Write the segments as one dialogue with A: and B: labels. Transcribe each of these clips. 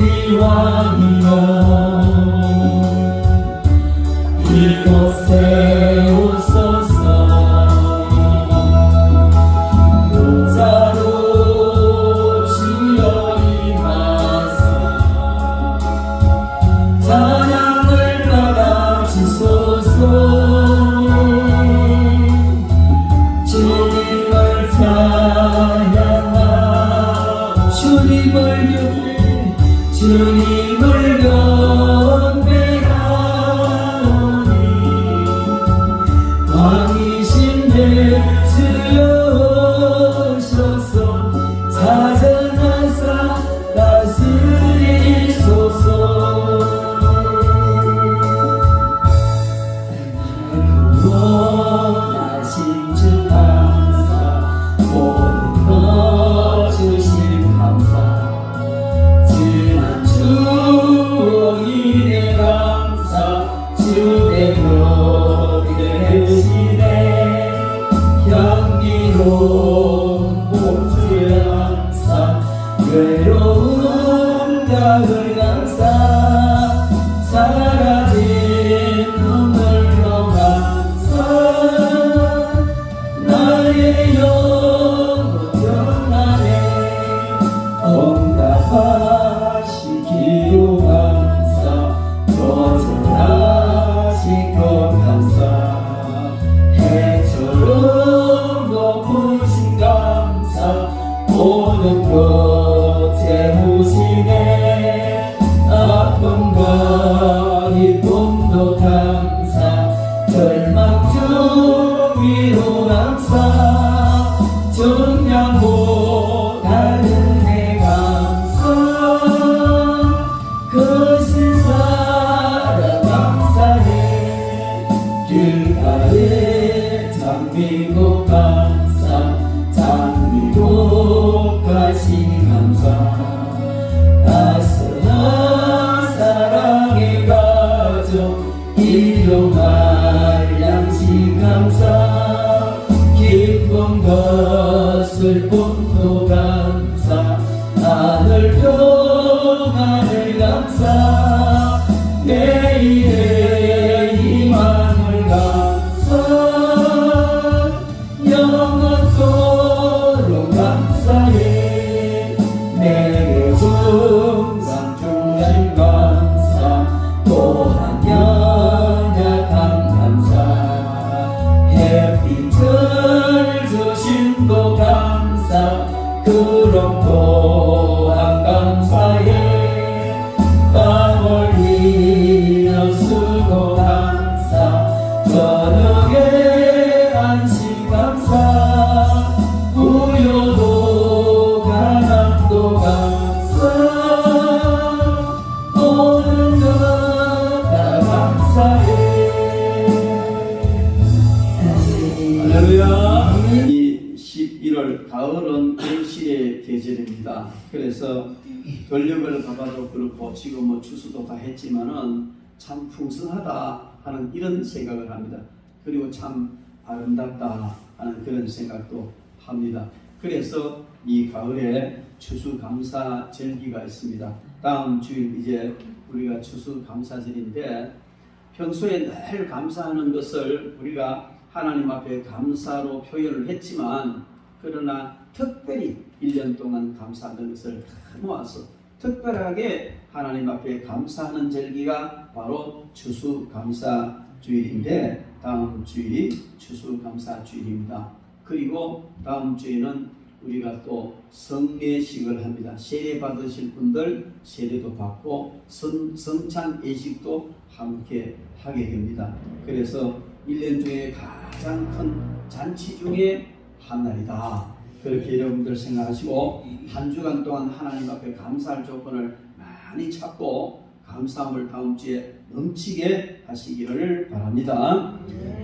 A: 우리 왕이여 이곳에 오소서 목자로 주여 임하사 찬양을 받아주소서 주님을 찬양하 주님을 경배하오니 왕이신 예수여 오셔서 찾아나사 다스리소서 구원하신 주 감사 모든 것 주신 감사 주인의 감사 주의 glory 되시네 향기로운 복주의 감사 외로운 가을 감사 사라진 눈물로 감사 나의 영혼 평안해 응답하시기로 감사 거절하신 것 감사 해처럼 높으신 감사 모든 것 채우시네 아픔과 기쁨도 감사 절망 중 위로 감사 정량보다는 내 감사 크신 사랑 감사해 길가에 장미꽃 감사 장미꽃 가시 감사 따스한 사랑의 가정 일용할 양식 감사 기쁨과 슬픔도 감사 하늘 평안을 감사 내일의 희망을 감사 영원토록 감사해 내게 중상 주신 감사 또한 연약한 감사 햇빛을 주심도 감사 그럼 또한 감사해 땀 흘리며 수고 감사 저녁에 안식 감사 우여도 가난도 감사 모든 것 다 감사해 할렐루야. 이 11월 가을은 결실의 계절입니다. 그래서 돌력을 가봐도 그렇고 지금 뭐 추수도 다 했지만은 참 풍성하다 하는 이런 생각을 합니다. 그리고 참 아름답다 하는 그런 생각도 합니다. 그래서 이 가을에 추수감사 절기가 있습니다. 다음 주일 이제 우리가 추수감사절인데 평소에 늘 감사하는 것을 우리가 하나님 앞에 감사로 표현을 했지만 그러나 특별히 1년 동안 감사하는 것을 다 모아서 특별하게 하나님 앞에 감사하는 절기가 바로 추수감사주일인데 다음 주일이 추수감사주일입니다. 그리고 다음 주에는 우리가 또 성례식을 합니다. 세례 받으실 분들 세례도 받고 성찬 예식도 함께 하게 됩니다. 그래서 1년 중에 가장 큰 잔치 중에 한 날이다. 그렇게 여러분들 생각하시고 한 주간 동안 하나님 앞에 감사할 조건을 많이 찾고 감사함을 다음 주에 넘치게 하시기를 바랍니다.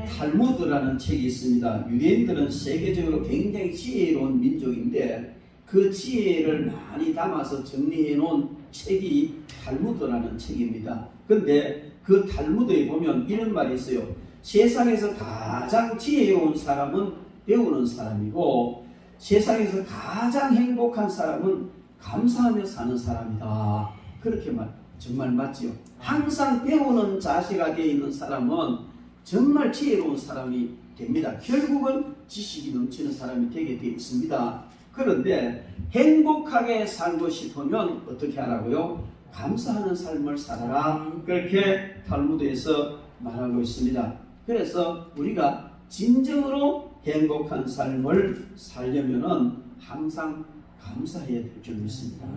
A: 탈무드라는 책이 있습니다. 유대인들은 세계적으로 굉장히 지혜로운 민족인데 그 지혜를 많이 담아서 정리해 놓은 책이 탈무드라는 책입니다. 근데 그 탈무드에 보면 이런 말이 있어요. 세상에서 가장 지혜로운 사람은 배우는 사람이고 세상에서 가장 행복한 사람은 감사하며 사는 사람이다. 그렇게 정말 맞지요. 항상 배우는 자세가 되어 있는 사람은 정말 지혜로운 사람이 됩니다. 결국은 지식이 넘치는 사람이 되게 되어 있습니다. 그런데 행복하게 살고 싶으면 어떻게 하라고요? 감사하는 삶을 살아라. 그렇게 탈무드에서 말하고 있습니다. 그래서 우리가 진정으로 행복한 삶을 살려면은 항상 감사해야 될 줄 믿습니다.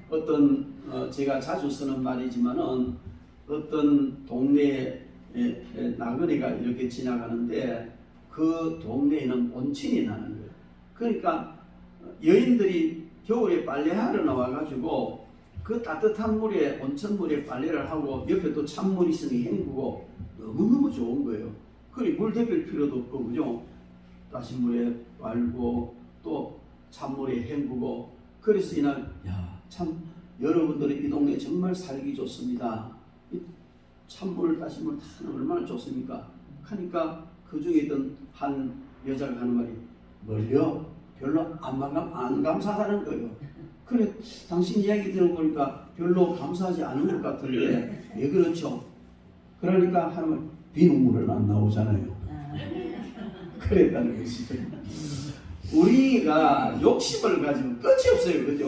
A: 어떤 제가 자주 쓰는 말이지만은 어떤 동네에 나그네가 이렇게 지나가는데 그 동네에는 온천이 나는 거예요. 그러니까 여인들이 겨울에 빨래하러 나와가지고 그 따뜻한 물에 온천물에 빨래를 하고 옆에 또 찬물이 있으니 헹구고 너무너무 좋은 거예요. 그리고 물 데필 필요도 없고 그죠? 다시 물에 빨고 또 찬물에 헹구고 그래서 이날 참 여러분들이 이 동네 정말 살기 좋습니다. 찬물 따시물 타는 얼마나 좋습니까? 하니까 그 중에 있던 한 여자가 하는 말이 뭘요? 별로 안 감사하다는 거예요. 그래 당신 이야기 들어보니까 별로 감사하지 않은 것 같은데 왜 그렇죠? 그러니까 하는 말 비눗물은 안 나오잖아요. 그랬다는 것이죠. 우리가 욕심을 가지면 끝이 없어요. 그죠?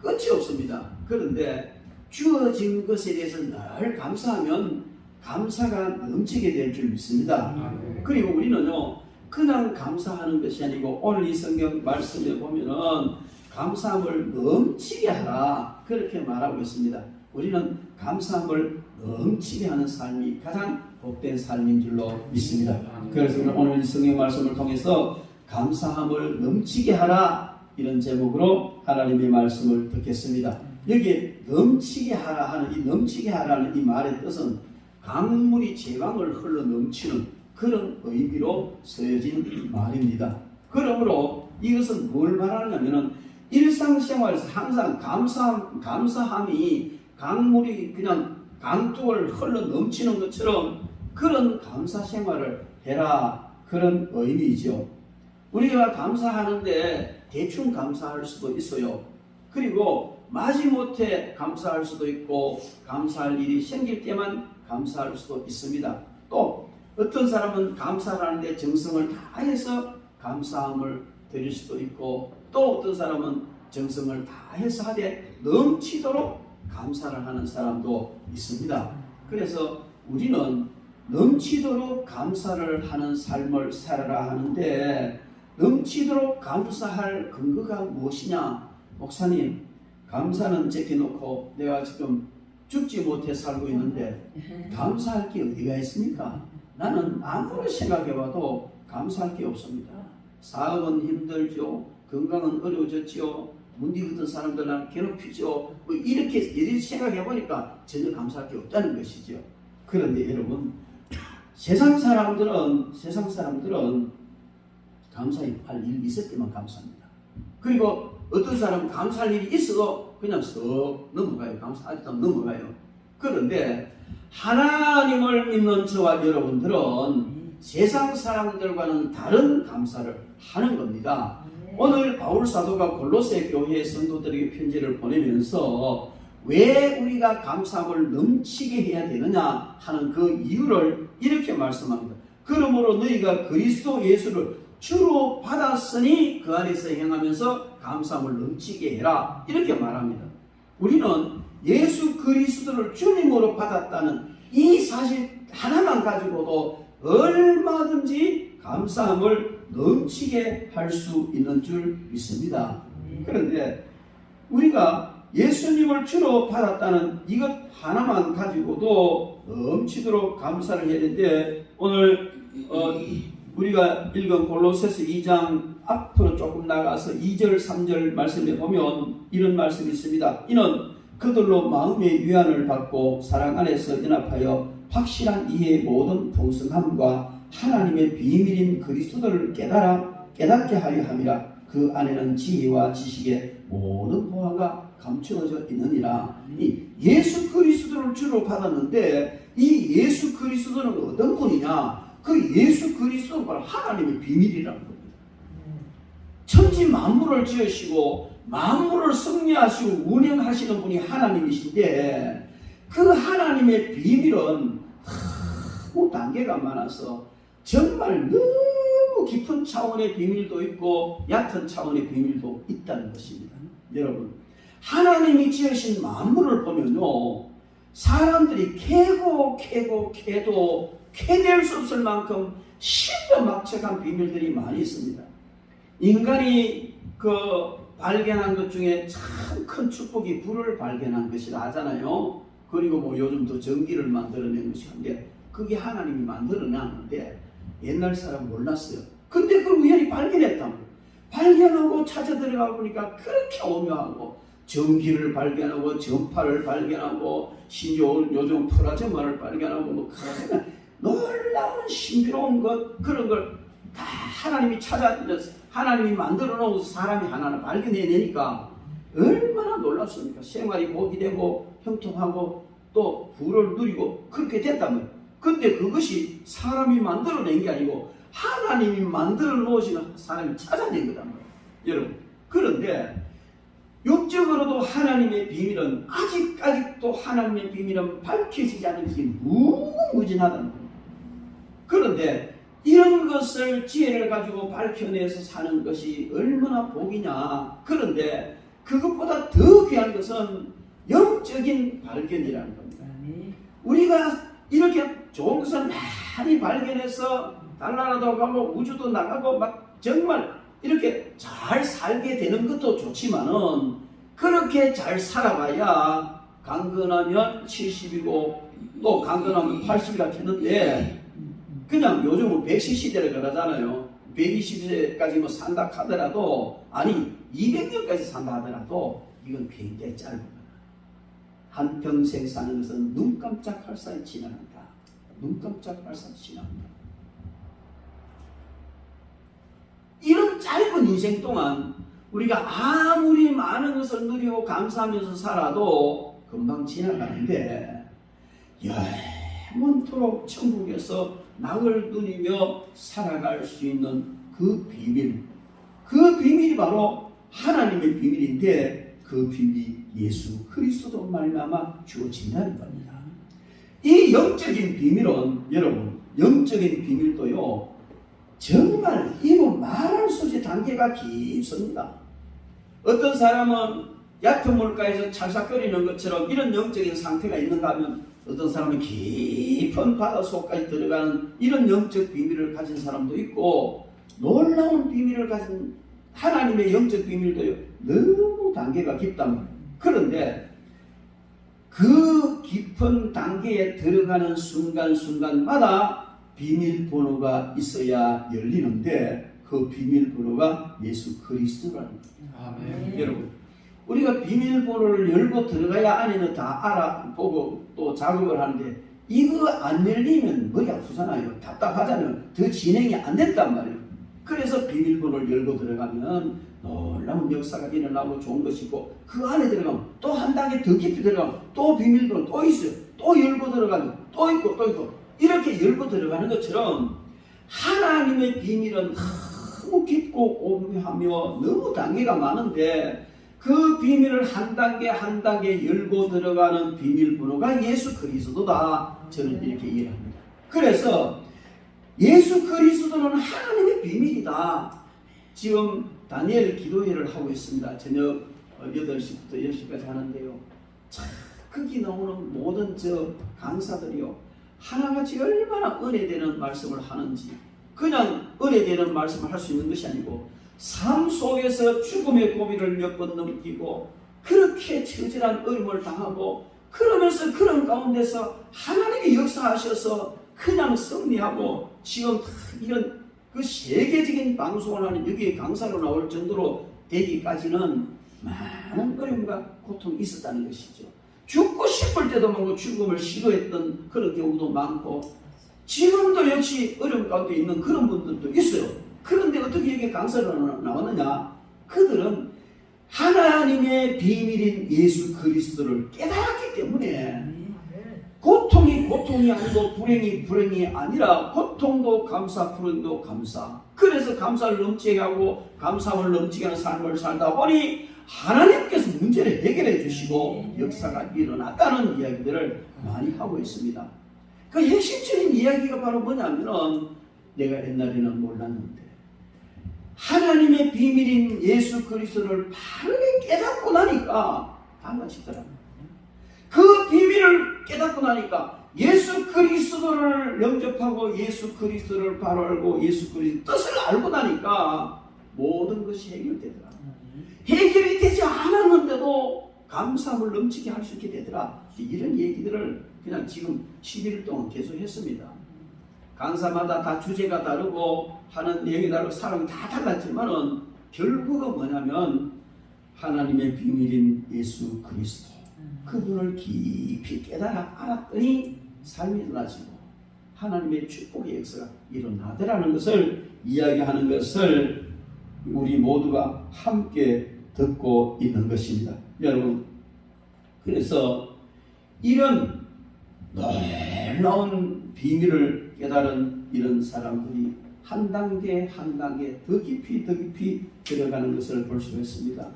A: 끝이 없습니다. 그런데 주어진 것에 대해서 늘 감사하면 감사가 넘치게 될 줄 믿습니다. 그리고 우리는요 그냥 감사하는 것이 아니고 오늘 이 성경 말씀에 보면은 감사함을 넘치게 하라 그렇게 말하고 있습니다. 우리는 감사함을 넘치게 하는 삶이 가장 복된 삶인 줄로 믿습니다. 그래서 오늘 이 성경 말씀을 통해서 감사함을 넘치게 하라 이런 제목으로 하나님의 말씀을 듣겠습니다. 여기에 넘치게 하라 하는 이 넘치게 하라는 이 말의 뜻은 강물이 제강을 흘러 넘치는 그런 의미로 쓰여진 말입니다. 그러므로 이것은 뭘 말하냐면은 일상생활에서 항상 감사함이 강물이 그냥 강둑을 흘러 넘치는 것처럼 그런 감사 생활을 해라 그런 의미이죠. 우리가 감사하는데 대충 감사할 수도 있어요. 그리고 마지못해 감사할 수도 있고 감사할 일이 생길 때만 감사할 수도 있습니다. 또 어떤 사람은 감사를 하는데 정성을 다해서 감사함을 드릴 수도 있고 또 어떤 사람은 정성을 다해서 하되 넘치도록 감사를 하는 사람도 있습니다. 그래서 우리는 넘치도록 감사를 하는 삶을 살아라 하는데 넘치도록 감사할 근거가 무엇이냐? 목사님, 감사는 제껴놓고 내가 지금 죽지 못해 살고 있는데 감사할 게 어디가 있습니까? 나는 아무리 생각해봐도 감사할 게 없습니다. 사업은 힘들죠. 건강은 어려워졌죠. 문제 같은 사람들 나를 괴롭히죠. 뭐 이렇게 생각해보니까 전혀 감사할 게 없다는 것이죠. 그런데 여러분 세상 사람들은 감사할 일이 있을 때만 감사합니다. 그리고 어떤 사람은 감사할 일이 있어도 그냥 썩 넘어가요. 감사하지도 넘어가요. 그런데 하나님을 믿는 저와 여러분들은 세상 사람들과는 다른 감사를 하는 겁니다. 오늘 바울 사도가 골로새 교회 성도들에게 편지를 보내면서 왜 우리가 감사함을 넘치게 해야 되느냐 하는 그 이유를 이렇게 말씀합니다. 그러므로 너희가 그리스도 예수를 주로 받았으니 그 안에서 행하면서 감사함을 넘치게 해라 이렇게 말합니다. 우리는 예수 그리스도를 주님으로 받았다는 이 사실 하나만 가지고도 얼마든지 감사함을 넘치게 할 수 있는 줄 믿습니다. 그런데 우리가 예수님을 주로 받았다는 이것 하나만 가지고도 넘치도록 감사를 해야 되는데 오늘 우리가 읽은 골로새서 2장 앞으로 조금 나가서 2절 3절 말씀에 보면 이런 말씀이 있습니다. 이는 그들로 마음의 위안을 받고 사랑 안에서 연합하여 확실한 이해의 모든 풍성함과 하나님의 비밀인 그리스도를 깨닫게 하려 함이라. 그 안에는 지혜와 지식의 모든 보화가 감추어져 있느니라. 이 예수 그리스도를 주로 받았는데 이 예수 그리스도는 어떤 분이냐? 그 예수 그리스도는 바로 하나님의 비밀이라는 겁니다. 천지 만물을 지으시고 만물을 섭리하시고 운행하시는 분이 하나님이신데 그 하나님의 비밀은 너무 단계가 많아서 정말 너무 깊은 차원의 비밀도 있고 얕은 차원의 비밀도 있다는 것입니다. 여러분, 하나님이 지으신 만물을 보면요, 사람들이 캐도 캐낼 수 없을 만큼 신비막측한 비밀들이 많이 있습니다. 인간이 발견한 것 중에 참 큰 축복이 불을 발견한 것이라 하잖아요. 그리고 뭐 요즘도 전기를 만들어낸 것이 한데 그게 하나님이 만들어놨는데 옛날 사람 몰랐어요. 근데 그걸 우연히 발견했다고. 발견하고 찾아 들어가 보니까 그렇게 오묘하고 전기를 발견하고 전파를 발견하고 심지어 요즘 프라즈마를 발견하고 뭐 놀라운 신비로운 것 그런 걸 다 하나님이 하나님이 만들어 놓은 사람이 하나는 발견해내니까 얼마나 놀랍습니까? 생활이 복이 되고 형통하고 또 부를 누리고 그렇게 됐다면, 근데 그것이 사람이 만들어낸 게 아니고 하나님이 만들어 놓으시는 사람이 찾아낸 거단 말이에요. 여러분, 그런데 육적으로도 하나님의 비밀은 아직도 하나님의 비밀은 밝혀지지 않은 것이 무궁무진하다는 거예요. 그런데 이런 것을 지혜를 가지고 밝혀내서 사는 것이 얼마나 복이냐. 그런데 그것보다 더 귀한 것은 영적인 발견이라는 겁니다. 우리가 이렇게 좋은 것을 많이 발견해서 달나라도 가고 우주도 나가고 막 정말 이렇게 잘 살게 되는 것도 좋지만은 그렇게 잘 살아가야 강건하면 70이고 또 강건하면 80이라 했는데 그냥 요즘은 100cc대를 그러잖아요. 120세까지 뭐 산다 하더라도, 아니 200년까지 산다 하더라도 이건 굉장히 짧은 거야. 한평생 사는 것은 눈 깜짝할 사이 지나간다. 눈 깜짝할 사이 지나간다. 이런 짧은 인생 동안 우리가 아무리 많은 것을 누리고 감사하면서 살아도 금방 지나가는데 영원토록 천국에서 낙을 누리며 살아갈 수 있는 그 비밀이 바로 하나님의 비밀인데 그 비밀이 예수 그리스도 말미암아 주어진다는 겁니다. 이 영적인 비밀은 여러분, 영적인 비밀도요 정말 이거 말할 수 없이 단계가 깊습니다. 어떤 사람은 얕은 물가에서 찰싹거리는 것처럼 이런 영적인 상태가 있는가 하면 어떤 사람은 깊은 바다 속까지 들어가는 이런 영적 비밀을 가진 사람도 있고, 놀라운 비밀을 가진 하나님의 영적 비밀도 너무 단계가 깊다. 그런데 그 깊은 단계에 들어가는 순간순간마다 비밀번호가 있어야 열리는데 그 비밀번호가 예수 그리스도라는 겁니다. 아멘. 여러분, 우리가 비밀번호를 열고 들어가야 안에는 다 알아보고 또 작업을 하는데 이거 안 열리면 머리 아프잖아요. 답답하잖아요. 더 진행이 안 됐단 말이에요. 그래서 비밀번호를 열고 들어가면 놀라운 역사가 일어나고 좋은 것이고, 그 안에 들어가면 또 한 단계 더 깊이 들어가면 또 비밀번호 또 있어요. 또 열고 들어가면 또 있고 또 있고, 이렇게 열고 들어가는 것처럼 하나님의 비밀은 너무 깊고 오묘하며 너무 단계가 많은데 그 비밀을 한 단계 한 단계 열고 들어가는 비밀번호가 예수 그리스도다. 저는 이렇게 이해합니다. 그래서 예수 그리스도는 하나님의 비밀이다. 지금 다니엘 기도회를 하고 있습니다. 저녁 8시부터 10시까지 하는데요. 참 거기 나오는 모든 강사들이요, 하나같이 얼마나 은혜되는 말씀을 하는지, 그냥 은혜되는 말씀을 할 수 있는 것이 아니고 삶 속에서 죽음의 고비를 몇 번 넘기고 그렇게 처절한 어려움을 당하고 그러면서 그런 가운데서 하나님이 역사하셔서 그냥 승리하고 지금 이런 그 세계적인 방송을 하는 여기에 강사로 나올 정도로 되기까지는 많은 어려움과 고통이 있었다는 것이죠. 죽고 싶을 때도 많고 죽음을 시도했던 그런 경우도 많고 지금도 역시 어려움 가운데 있는 그런 분들도 있어요. 그런데 어떻게 여기 강사로 나왔느냐? 그들은 하나님의 비밀인 예수 그리스도를 깨달았기 때문에 고통이 고통이 아니고 불행이 아니라 고통도 감사, 불행도 감사. 그래서 감사를 넘치게 하고 감사함을 넘치게 하는 삶을 살다 보니 하나님께서 문제를 해결해 주시고 역사가 일어났다는 이야기들을 많이 하고 있습니다. 그 핵심적인 이야기가 바로 뭐냐면은 내가 옛날에는 몰랐는데 하나님의 비밀인 예수 그리스도를 바르게 깨닫고 나니까 달라지더라고요. 그 비밀을 깨닫고 나니까 예수 그리스도를 영접하고 예수 그리스도를 바로 알고 예수 그리스도 뜻을 알고 나니까 모든 것이 해결되더라. 해결이 되지 않았는데도 감사함을 넘치게 할 수 있게 되더라. 이런 얘기들을 그냥 지금 11일 동안 계속 했습니다. 강사마다 다 주제가 다르고 하는 내용이 다르고 사람이 다 달랐지만은 결국은 뭐냐면 하나님의 비밀인 예수 그리스도 그분을 깊이 깨달아 알았더니 삶이 달라지고 하나님의 축복의 역사가 일어나더라는 것을 이야기하는 것을 우리 모두가 함께 듣고 있는 것입니다. 여러분, 그래서 이런 놀라운 비밀을 깨달은 이런 사람들이 한 단계 한 단계 더 깊이 들어가는 것을 볼 수 있습니다.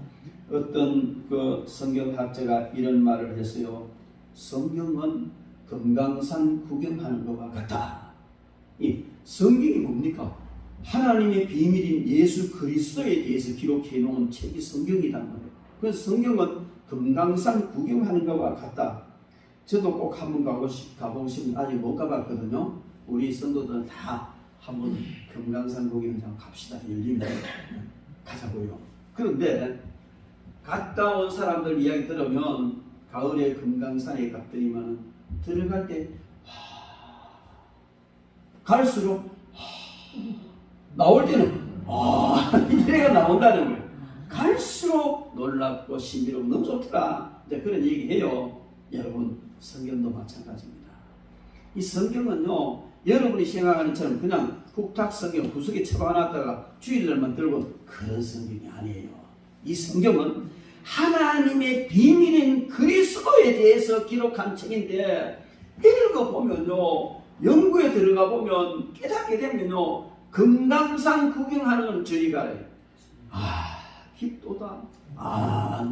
A: 어떤 그 성경학자가 이런 말을 했어요. 성경은 금강산 구경하는 것과 같다. 이 성경이 뭡니까? 하나님의 비밀인 예수 그리스도에 대해서 기록해 놓은 책이 성경이란 말이에요. 그래서 성경은 금강산 구경하는 것과 같다. 저도 꼭 한번 가보고 싶은데 아직 못 가봤거든요. 우리 성도들은 다 한번 금강산 구경장 갑시다. 열리면 가자고요. 그런데 갔다 온 사람들 이야기 들으면 가을에 금강산에 갔더니만 들어갈 때 갈수록 나올 때는 이래가 나온다는 거예요. 갈수록 놀랍고 신비롭고 너무 좋더라. 이제 그런 얘기해요. 여러분, 성경도 마찬가지입니다. 이 성경은요, 여러분이 생각하는 것처럼 그냥 국탁 성경 구석에 처박아놨다가 주일날만 들고 그런 성경이 아니에요. 이 성경은 하나님의 비밀인 그리스도에 대해서 기록한 책인데 읽어보면요, 연구에 들어가 보면 깨닫게 되면요, 금강산 구경하는 건 저리 가래요. 깊도다,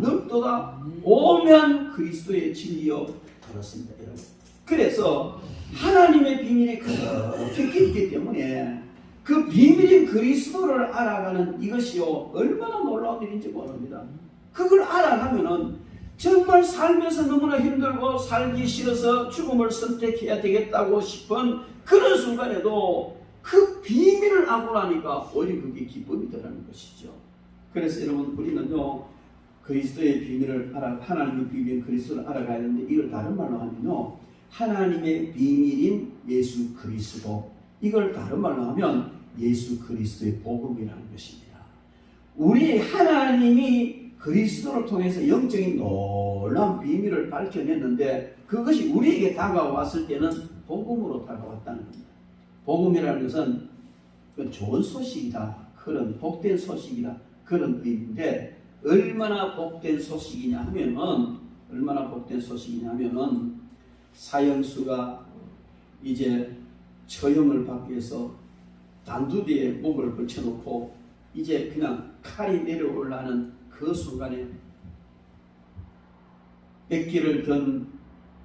A: 넓도다, 오면 그리스도의 진리여. 그렇습니다, 여러분. 그래서 하나님의 비밀이 그렇게 깊기 때문에 그 비밀인 그리스도를 알아가는 이것이요, 얼마나 놀라운 일인지 모릅니다. 그걸 알아가면은 정말 삶에서 너무나 힘들고 살기 싫어서 죽음을 선택해야 되겠다고 싶은 그런 순간에도 그 비밀을 알고 나니까 오히려 그게 기쁨이 되라는 것이죠. 그래서 여러분, 우리는요, 그리스도의 비밀을 하나님의 비밀인 그리스도를 알아가야 되는데 이걸 다른 말로 하면요, 하나님의 비밀인 예수 그리스도, 이걸 다른 말로 하면 예수 그리스도의 복음이라는 것입니다. 우리 하나님이 그리스도를 통해서 영적인 놀라운 비밀을 밝혀냈는데 그것이 우리에게 다가왔을 때는 복음으로 다가왔다는 겁니다. 복음이라는 것은 좋은 소식이다, 그런 복된 소식이다, 그런 의미인데 얼마나 복된 소식이냐 하면은 사형수가 이제 처형을 받기 위해서 단두대에 목을 걸쳐놓고 이제 그냥 칼이 내려오려는 그 순간에 백기를 든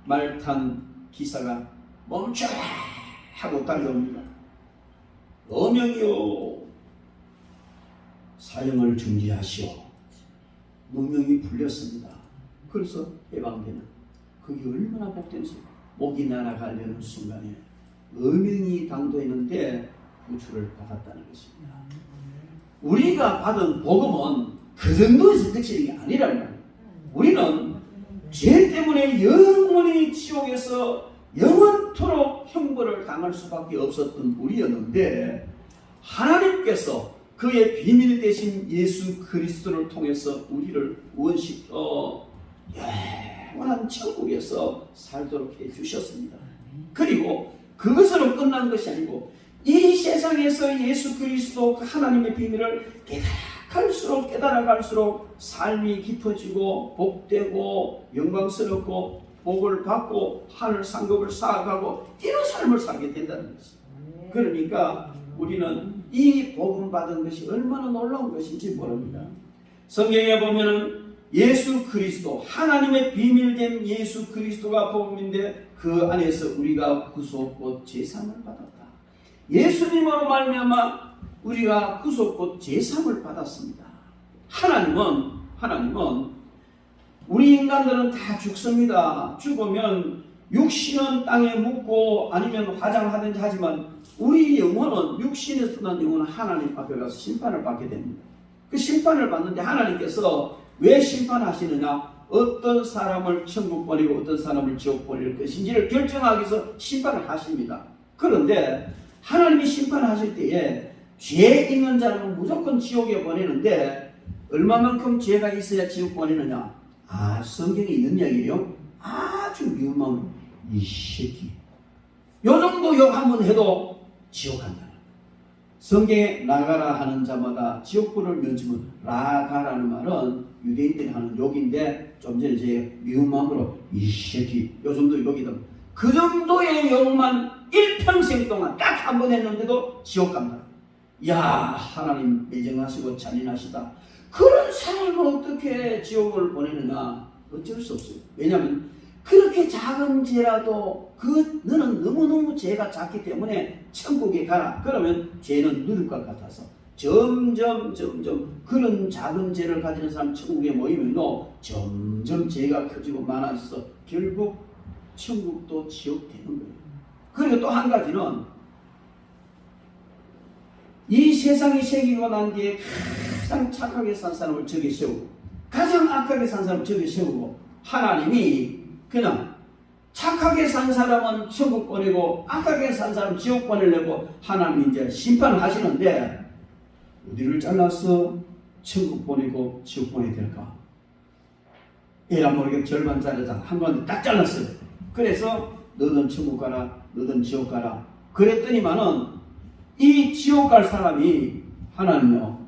A: 말 탄 기사가 멈춰 하고 달려옵니다. 어명이요, 사형을 중지하시오. 명령이 풀렸습니다. 그래서 해방되는, 그게 얼마나 복된 소리. 목이 날아가려는 순간에 어명이 당도했는데 구출을 받았다는 것입니다. 우리가 받은 복음은 그 정도에서 그치는 게 아니라는 말이에요. 우리는 죄 때문에 영원히 지옥에서 영원토록 형벌을 당할 수밖에 없었던 우리였는데 하나님께서 그의 비밀 되신 예수 그리스도를 통해서 우리를 구원시켜 영원한 천국에서 살도록 해주셨습니다. 그리고 그것으로 끝난 것이 아니고 이 세상에서 예수 그리스도 그 하나님의 비밀을 깨달아갈수록 삶이 깊어지고 복되고 영광스럽고 복을 받고 하늘 상급을 쌓아가고 이런 삶을 살게 된다는 것입니다. 그러니까 우리는 이 복음 받은 것이 얼마나 놀라운 것인지 모릅니다. 성경에 보면은 예수 그리스도, 하나님의 비밀된 예수 그리스도가 복음인데 그 안에서 우리가 구속곧 제삼을 받았다. 예수님으로 말미암아 우리가 구속곧 제삼을 받았습니다. 하나님은 우리 인간들은 다 죽습니다. 죽으면 육신은 땅에 묻고 아니면 화장하든지 하지만 우리 영혼은, 육신에서 난 영혼은 하나님 앞에 가서 심판을 받게 됩니다. 그 심판을 받는데 하나님께서 왜 심판하시느냐? 어떤 사람을 천국 보내고 어떤 사람을 지옥 보낼 것인지를 결정하기 위해서 심판을 하십니다. 그런데 하나님이 심판하실 때에 죄 있는 자는 무조건 지옥에 보내는데 얼마만큼 죄가 있어야 지옥 보내느냐? 성경에 있는 이야기예요. 아주 미운 마음으로 이 새끼, 요 정도 욕 한번 해도 지옥 간다. 성경에 나가라 하는 자마다 지옥불을 면치면, 나가라는 말은 유대인들이 하는 욕인데 좀 전에 제 미운 마음으로 이 새끼, 요 정도 욕이다. 그 정도의 욕만 일평생 동안 딱 한 번 했는데도 지옥 간다. 야, 하나님 매정하시고 잔인하시다. 그런 사람을 어떻게 지옥을 보내느냐? 어쩔 수 없어요. 왜냐하면 그렇게 작은 죄라도 너는 너무너무 죄가 작기 때문에 천국에 가라. 그러면 죄는 누릴 것 같아서 점점 그런 작은 죄를 가지는 사람 천국에 모이면 점점 죄가 커지고 많아져서 결국 천국도 지옥 되는 거예요. 그리고 또 한 가지는 이 세상이 생기고 난 뒤에 가장 착하게 산 사람을 저기 세우고 가장 악하게 산 사람을 저기 세우고, 하나님이 그냥 착하게 산 사람은 천국 보내고 악하게 산 사람은 지옥 보내려고 하나님이 이제 심판을 하시는데, 어디를 잘라서 천국 보내고 지옥 보내야 될까? 에라 모르게 절반 자르자 한 번에 딱 잘랐어요. 그래서 너는 천국 가라, 너는 지옥 가라. 그랬더니만은 이 지옥 갈 사람이 하나님요,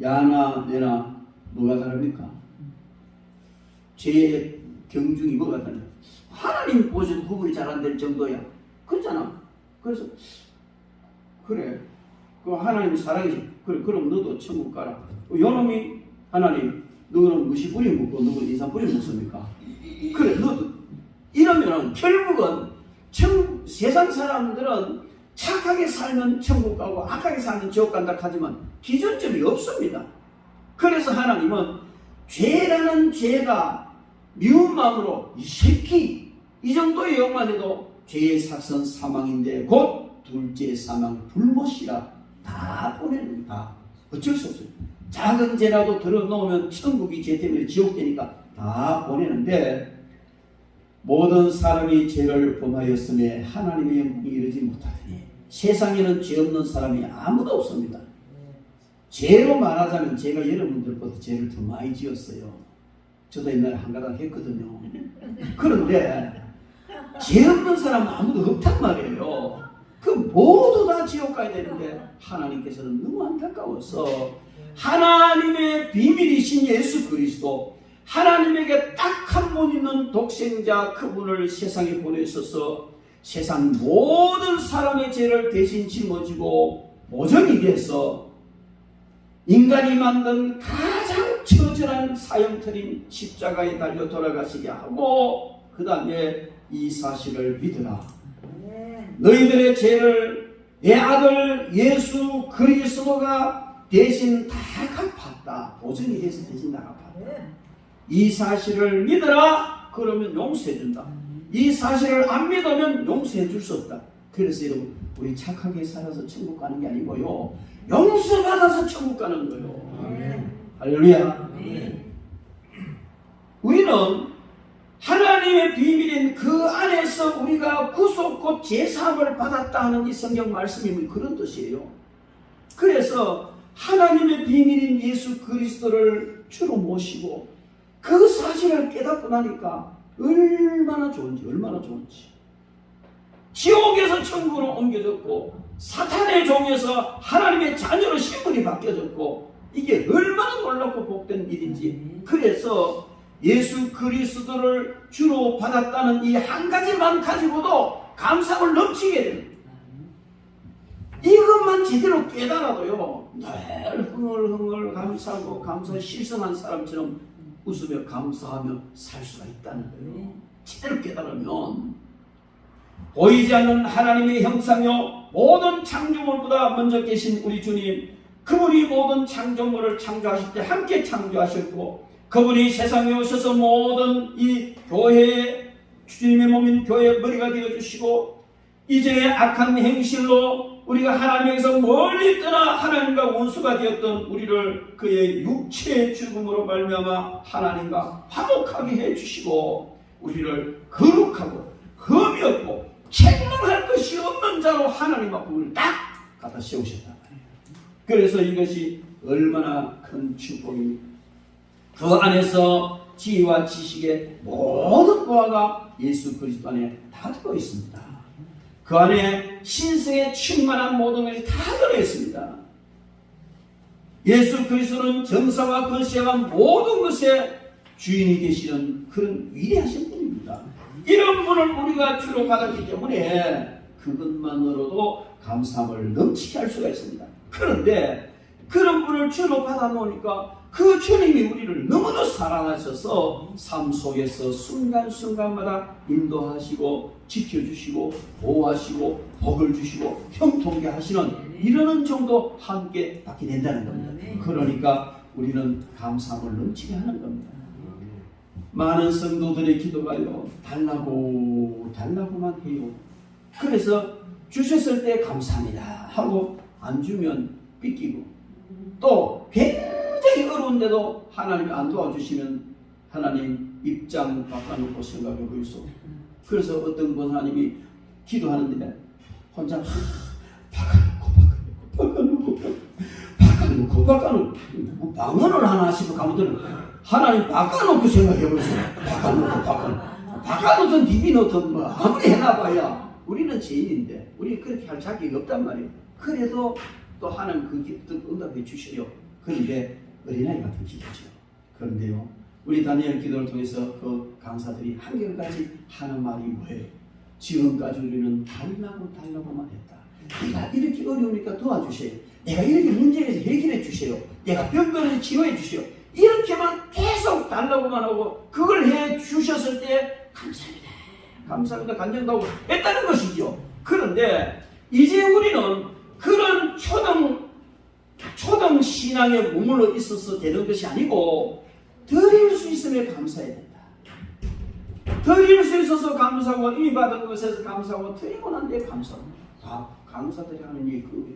A: 야나 내나 뭐가 다릅니까? 죄의 경중이 뭐가 다르냐? 하나님 보셔도 구분이 잘 안 될 정도야. 그렇잖아. 그래서 그래, 그 하나님 사랑이지. 그래, 그럼 너도 천국 가라. 요놈이 하나님, 너는 무시 뿌리 묻고 너는 인삼 뿌리 묻습니까? 그래, 너도. 이러면은 결국은 세상 사람들은 착하게 살면 천국 가고 악하게 살면 지옥 간다 하지만 기준점이 없습니다. 그래서 하나님은 죄라는 죄가 미운 마음으로 이 새끼, 이 정도의 욕만 해도 죄의 삭선 사망인데 곧 둘째 사망 불못이라 다 보냅니다. 어쩔 수 없어요. 작은 죄라도 들어놓으면 천국이 죄 때문에 지옥 되니까 다 보내는데, 모든 사람이 죄를 범하였음에 하나님의 영광이 이르지 못하더니 세상에는 죄 없는 사람이 아무도 없습니다. 죄로 말하자면 제가 여러분들보다 죄를 더 많이 지었어요. 저도 옛날에 한 가닥 했거든요. 그런데 죄 없는 사람은 아무도 없단 말이에요. 그 모두 다 지옥 가야 되는데 하나님께서는 너무 안타까워서 하나님의 비밀이신 예수 그리스도, 하나님에게 딱 한 분 있는 독생자 그분을 세상에 보내셔서 세상 모든 사람의 죄를 대신 짊어지고 모정이 돼서 인간이 만든 가장 처절한 사형틀인 십자가에 달려 돌아가시게 하고, 그 다음에 이 사실을 믿으라. 너희들의 죄를 내 아들 예수 그리스도가 대신 다 갚았다. 보증이 돼서 대신 다 갚았다. 이 사실을 믿어라. 그러면 용서해준다. 이 사실을 안 믿으면 용서해줄 수 없다. 그래서 여러분, 우리 착하게 살아서 천국 가는 게 아니고요, 용서받아서 천국 가는 거예요. 할렐루야. 우리는 하나님의 비밀인 그 안에서 우리가 구속 곧 제사함을 받았다 하는 이 성경 말씀이 그런 뜻이에요. 그래서 하나님의 비밀인 예수 그리스도를 주로 모시고 그 사실을 깨닫고 나니까 얼마나 좋은지. 지옥에서 천국으로 옮겨졌고 사탄의 종에서 하나님의 자녀로 신분이 바뀌어졌고, 이게 얼마나 놀랍고 복된 일인지. 그래서 예수 그리스도를 주로 받았다는 이 한 가지만 가지고도 감사를 넘치게 됩니다. 이것만 제대로 깨달아도요, 늘 흥얼흥얼 감사하고 감사에 실성한 사람처럼 웃으며 감사하며 살 수가 있다는 거예요. 제대로 깨달으면 보이지 않는 하나님의 형상이요 모든 창조물보다 먼저 계신 우리 주님, 그분이 모든 창조물을 창조하실 때 함께 창조하셨고, 그분이 세상에 오셔서 모든 이 교회의 주님의 몸인 교회의 머리가 되어주시고, 이제 악한 행실로 우리가 하나님에서 멀리 떠나 하나님과 원수가 되었던 우리를 그의 육체의 죽음으로 말미암아 하나님과 화목하게 해주시고, 우리를 거룩하고 흠이 없고 책망할 것이 없는 자로 하나님 앞에 우리를 딱 갖다 세우셨단 말이에요. 그래서 이것이 얼마나 큰 축복입니까? 그 안에서 지혜와 지식의 모든 보화가 예수 그리스도 안에 다 들어있습니다. 그 안에 신성에 충만한 모든 것이 다 들어있습니다. 예수 그리스도는 정사와 권세와 모든 것의 주인이 되시는 그런 위대하신 분입니다. 이런 분을 우리가 주로 받았기 때문에 그것만으로도 감사함을 넘치게 할 수가 있습니다. 그런데 그런 분을 주로 받아놓으니까 그 주님이 우리를 너무나 사랑하셔서 삶 속에서 순간순간마다 인도하시고 지켜주시고 보호하시고 복을 주시고 형통케 하시는 이러는 정도 함께 받게 된다는 겁니다. 그러니까 우리는 감사함을 넘치게 하는 겁니다. 많은 성도들의 기도가요 달라고만 해요. 그래서 주셨을 때 감사합니다 하고 안 주면 삐끼고, 또 굉장히 어려운데도 하나님이 안 도와주시면 하나님 입장 바꿔놓고 생각해 보이소. 그래서 어떤 권사님이 기도하는데 혼자 바꿔놓고 방언을 하나 하시고 가면은 하나님 바꿔놓고 생각해 보이소. 바꿔놓든 디비놓든 뭐 아무리 해놔봐야 우리는 죄인인데 우리 그렇게 할 자격이 없단 말이에요. 그래도 또 하나님 그 기도 응답해 주시려. 그런데 어린아이 같은 기도죠. 그런데요, 우리 다니엘 기도를 통해서 그 강사들이 한결같이 하는 말이 뭐예요? 지금까지 우리는 달라고만 했다. 내가 이렇게 어려우니까 도와주세요. 내가 이렇게 문제에서 해결해 주세요. 내가 병들어서 치료해 주세요. 이렇게만 계속 달라고만 하고 그걸 해 주셨을 때 감사합니다 간증하고 했다는 것이죠. 그런데 이제 우리는 그런 초등 신앙에 머물러 있어서 되는 것이 아니고 드릴 수 있으면 감사해야 된다. 드릴 수 있어서 감사하고 이 받은 것에서 감사하고 드리고 난 뒤에 감사하고 감사드려 하는 게 그게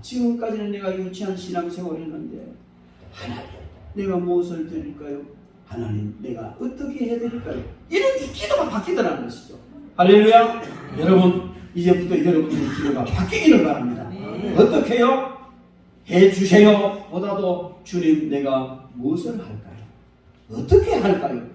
A: 지금까지는 내가 유치한 신앙생활을 했는데 하나님 내가 무엇을 드릴까요? 하나님 내가 어떻게 해드릴까요? 이런 기도가 바뀌더라는 것이죠. 할렐루야. 여러분 이제부터 여러분들의 기도가 바뀌기를 바랍니다. 어떻게 해요? 해주세요 보다도 주님 내가 무엇을 할까요? 어떻게 할까요?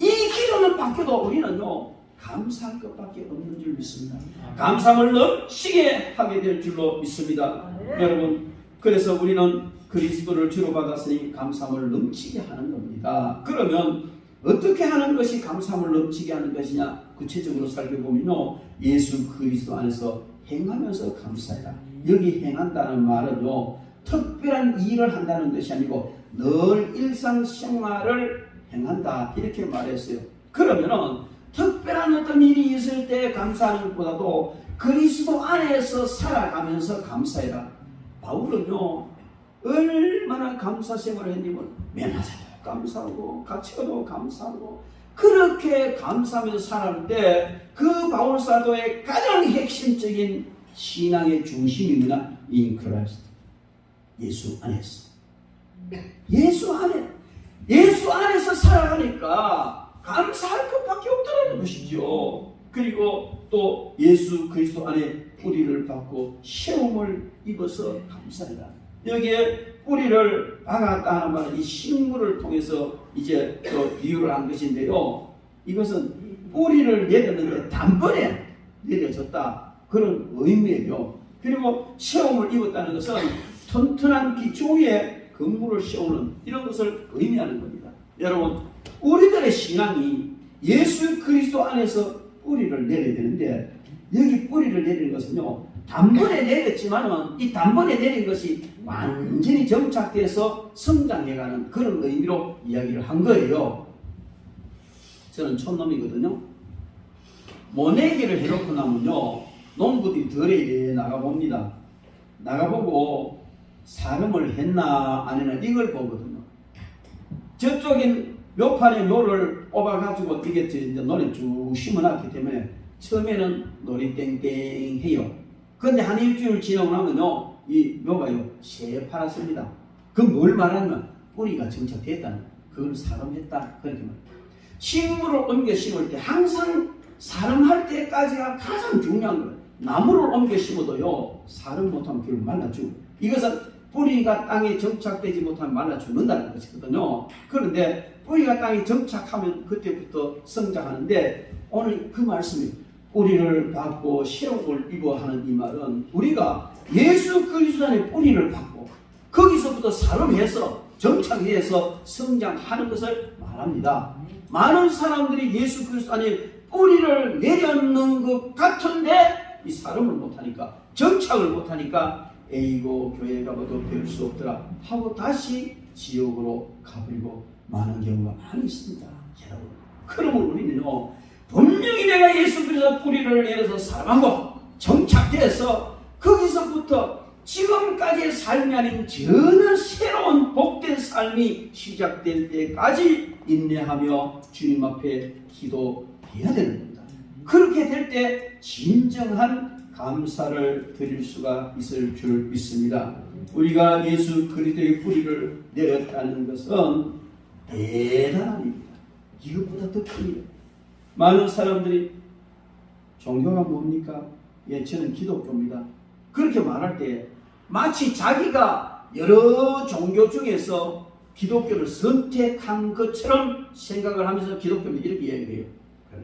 A: 이 기도는 바뀌어도 우리는요 감사할 것밖에 없는 줄 믿습니다. 감사함을 넘치게 하게 될 줄로 믿습니다. 여러분 그래서 우리는 그리스도를 주로 받았으니 감사함을 넘치게 하는 겁니다. 그러면 어떻게 하는 것이 감사함을 넘치게 하는 것이냐? 구체적으로 살펴보면요 예수 그리스도 안에서 행하면서 감사해라. 여기 행한다는 말은요 특별한 일을 한다는 것이 아니고 늘 일상생활을 행한다 이렇게 말했어요. 그러면은 특별한 어떤 일이 있을 때 감사하는 것보다도 그리스도 안에서 살아가면서 감사해라. 바울은요 얼마나 감사 생활을 했냐면 면하자도 감사하고 같이 가도 감사하고 그렇게 감사하면서 살았는데 그 바울 사도의 가장 핵심적인 신앙의 중심이 뭐냐? In Christ. 예수 안에서. 예수 안에서 살아가니까 감사할 것밖에 없다는 것이죠. 그리고 또 예수 그리스도 안에 뿌리를 받고 시험을 입어서 감사해라. 여기에 뿌리를 박았다 하는 말은 이 식물을 통해서 이제 또 비유를 한 것인데요. 이것은 뿌리를 내렸는데 단번에 내려졌다. 그런 의미예요. 그리고 시험을 입었다는 것은 튼튼한 기초 위에 건물을 세우는 이런 것을 의미하는 겁니다. 여러분, 우리들의 신앙이 예수 그리스도 안에서 뿌리를 내려야 되는데 여기 뿌리를 내리는 것은요 단번에 내렸지만은 이 단번에 내린 것이 완전히 정착돼서 성장해가는 그런 의미로 이야기를 한 거예요. 저는 촌놈이거든요. 모내기를 해놓고 나면요, 농부들이 덜에 나가봅니다. 나가보고 사름을 했나 안 했나 이걸 보거든요. 저쪽엔 묘판에 묘를 뽑아가지고 이게 이제 논에 쭉 심어놨기 때문에 처음에는 놀이 땡땡 해요. 근데 한 일주일 지나고 나면요, 이 묘가요 새파랗습니다. 그 뭘 말하냐면 뿌리가 정착됐다는 거예요. 그걸 사름했다 그렇게 말해요. 식물을 옮겨 심을 때 항상 사름할 때까지가 가장 중요한 거예요. 나무를 옮겨 심어도요, 사름 못하면 결국 말라 죽어요. 이것은 뿌리가 땅에 정착되지 못하면 말라 죽는다는 것이거든요. 그런데 뿌리가 땅에 정착하면 그때부터 성장하는데, 오늘 그 말씀이 뿌리를 받고 세움을 입어 하는 이 말은 우리가 예수 그리스도 안에 뿌리를 받고 거기서부터 사름해서 정착해서 성장하는 것을 말합니다. 많은 사람들이 예수 그리스도 안에 뿌리를 내려놓는 것 같은데 이 사름을 못하니까, 정착을 못하니까 에이고 교회 가봐도 배울 수 없더라 하고 다시 지옥으로 가버리고 많은 경우가 많이 있습니다. 여러분, 그러면 우리는요, 분명히 내가 예수 그리스도 뿌리를 내려서 사랑하고 정착돼서 거기서부터 지금까지의 삶이 아닌 전혀 새로운 복된 삶이 시작될 때까지 인내하며 주님 앞에 기도해야 되는 겁니다. 그렇게 될 때 진정한 감사를 드릴 수가 있을 줄 믿습니다. 우리가 예수 그리스도의 뿌리를 내렸다는 것은 대단한 일입니다. 이것보다 더 큰 일. 많은 사람들이 종교가 뭡니까? 예, 저는 기독교입니다. 그렇게 말할 때 마치 자기가 여러 종교 중에서 기독교를 선택한 것처럼 생각을 하면서 기독교를 이렇게 이야기해요.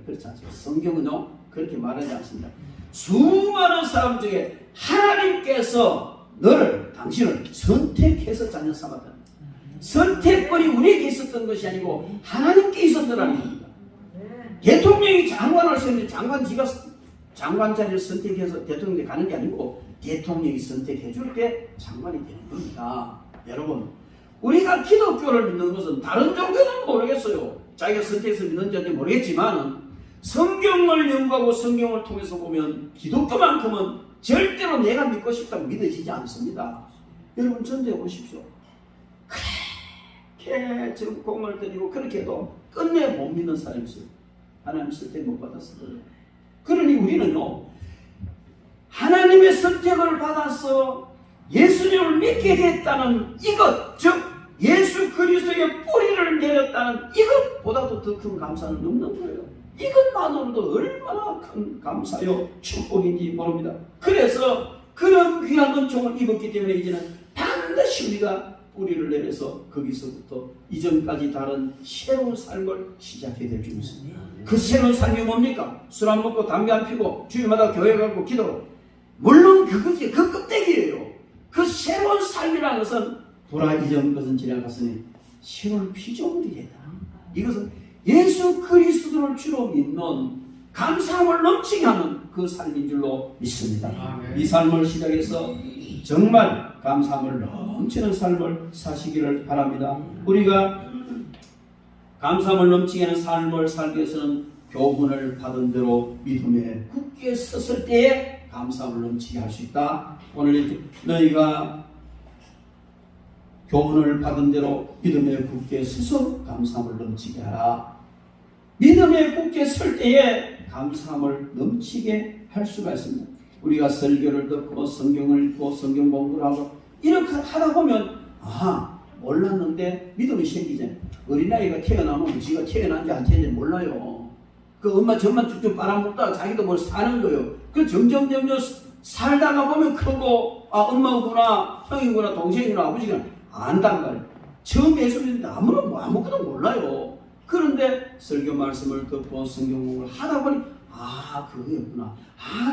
A: 그렇지 않습니다. 성경은요, 그렇게 말하지 않습니다. 수많은 사람 중에 하나님께서 당신을 선택해서 자녀 삼았다. 선택권이 우리에게 있었던 것이 아니고 하나님께 있었더라는 겁니다. 대통령이 장관을 쓰는데 장관 자리를 선택해서 대통령이 가는 게 아니고 대통령이 선택해 줄 때 장관이 되는 겁니다. 여러분, 우리가 기독교를 믿는 것은 다른 종교는 모르겠어요. 자기가 선택해서 믿는지 모르겠지만 성경을 연구하고 성경을 통해서 보면 기독교만큼은 절대로 내가 믿고 싶다고 믿어지지 않습니다. 여러분, 전도해 보십시오. 그렇게 정공을 들이고 그렇게 해도 끝내 못 믿는 사람이 있어요. 하나님 선택 못 받았을 거예요. 그러니 우리는요, 하나님의 선택을 받아서 예수님을 믿게 됐다는 이것, 즉 예수 그리스도의 뿌리를 내렸다는 이것보다도 더 큰 감사는 없는 거예요. 이것만으로도 얼마나 큰 감사요 축복인지 모릅니다. 그래서 그런 귀한 은총을 입었기 때문에 이제는 반드시 우리가 뿌리를 내려서 거기서부터 이전까지 다른 새로운 삶을 시작해야 될 줄 믿습니다. 그 새로운 삶이 뭡니까? 술 안 먹고 담배 안 피고 주일마다 교회 가고 기도. 물론 그것이 그 껍데기예요. 그 새로운 삶이라는 것은 불화 이전 것은 지나갔으니 새로운 피조물이 되다. 이것은 예수 그리스도를 주로 믿는 감사함을 넘치게 하는 그 삶인 줄로 믿습니다. 이 삶을 시작해서 정말 감사함을 넘치는 삶을 사시기를 바랍니다. 우리가 감사함을 넘치게 하는 삶을 살기 위해서는 교훈을 받은 대로 믿음에 굳게 섰을 때에 감사함을 넘치게 할 수 있다. 오늘 너희가 교훈을 받은 대로 믿음에 굳게 서서 감사함을 넘치게 하라. 믿음에 굳게 설 때에 감사함을 넘치게 할 수가 있습니다. 우리가 설교를 듣고 성경을 읽고 성경 공부를 하고 이렇게 하다 보면 몰랐는데 믿음이 생기잖아요. 어린아이가 태어나면 지가 태어난지 안 태어난지 몰라요. 그 엄마 젖만 쭉쭉 빨아먹다가 자기도 뭘 사는 거예요. 그 점점 살다가 보면 크고 엄마구나 형이구나 동생이구나 아버지구나 안단 말이에요. 처음 예수님인데 아무것도 몰라요. 그런데 설교 말씀을 듣고 성경 공부를 하다 보니 그거였구나.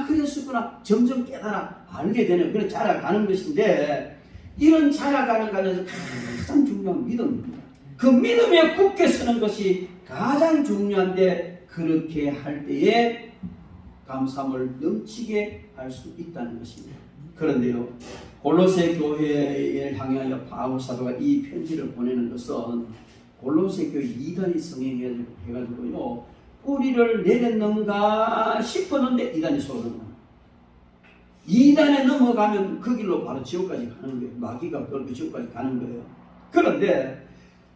A: 그랬었구나. 점점 깨달아 알게 되네요. 그래 자라가는 것인데 이런 자라가는 과정에서 가장 중요한 믿음입니다. 그 믿음에 굳게 서는 것이 가장 중요한데 그렇게 할 때에 감사함을 넘치게 할 수 있다는 것입니다. 그런데요, 골로새 교회에 향하여 바울 사도가 이 편지를 보내는 것은 골로새 교회 이단이 성행해가지고요, 뿌리를 내렸는가 싶었는데 이단이 쏘는 거예요. 이단에 넘어가면 그 길로 바로 지옥까지 가는 거예요. 마귀가 그 지옥까지 가는 거예요. 그런데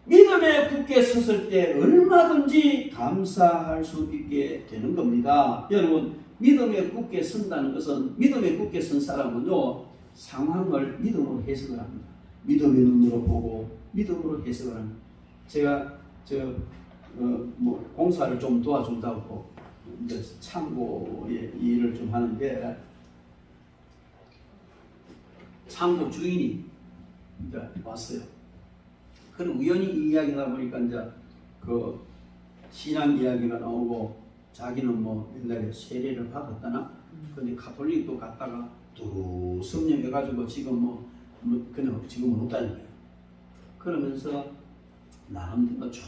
A: 믿음에 굳게 섰을 때 얼마든지 감사할 수 있게 되는 겁니다. 여러분, 믿음에 굳게 선다는 것은, 믿음에 굳게 선 사람은요, 상황을 믿음으로 해석을 합니다. 믿음의 눈으로 보고 믿음으로 해석을 합니다. 제가 공사를 좀 도와준다고 이제 창고에 일을 좀 하는데, 창고 주인이 이제 왔어요. 그럼 우연히 이 이야기다 보니까 이제 그 신앙 이야기가 나오고, 자기는 뭐 옛날에 세례를 받았다나, 근데 가톨릭도 갔다가 또 성령해가지고 지금 그냥 지금은 없다는 거예요. 그러면서 나름대로 쭉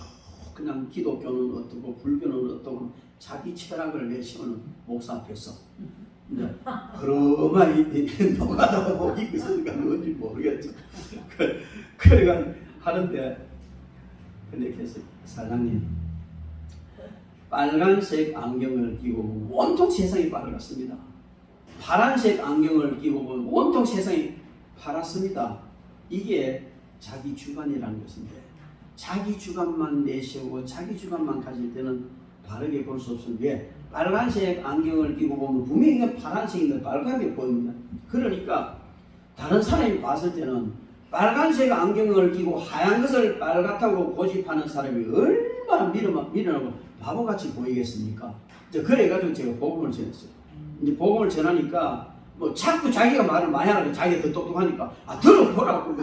A: 그냥 기독교는 어떻고 불교는 어떻고 자기 철학을 내세우는 목사 앞에서 이제 그러면 노가다 보고 있으니까 뭔지 모르겠죠. 그래가 하는데, 근데 그래서 사장님, 빨간색 안경을 끼고 보면 온통 세상이 빨갛습니다. 파란색 안경을 끼고 보면 온통 세상이 파랗습니다. 이게 자기 주관이라는 것인데, 자기 주관만 내세우고 자기 주관만 가질 때는 바르게 볼 수 없는데, 빨간색 안경을 끼고 보면 분명히 파란색인데 빨갛게 보입니다. 그러니까 다른 사람이 봤을 때는 빨간색 안경을 끼고 하얀 것을 빨갛다고 고집하는 사람이 얼마나 미련하고 바보같이 보이겠습니까? 이제 그래가지고 제가 복음을 전했어요. 이제 복음을 전하니까 뭐 자꾸 자기가 말을 많이 하니까 자기가 더 똑똑하니까 들어보라고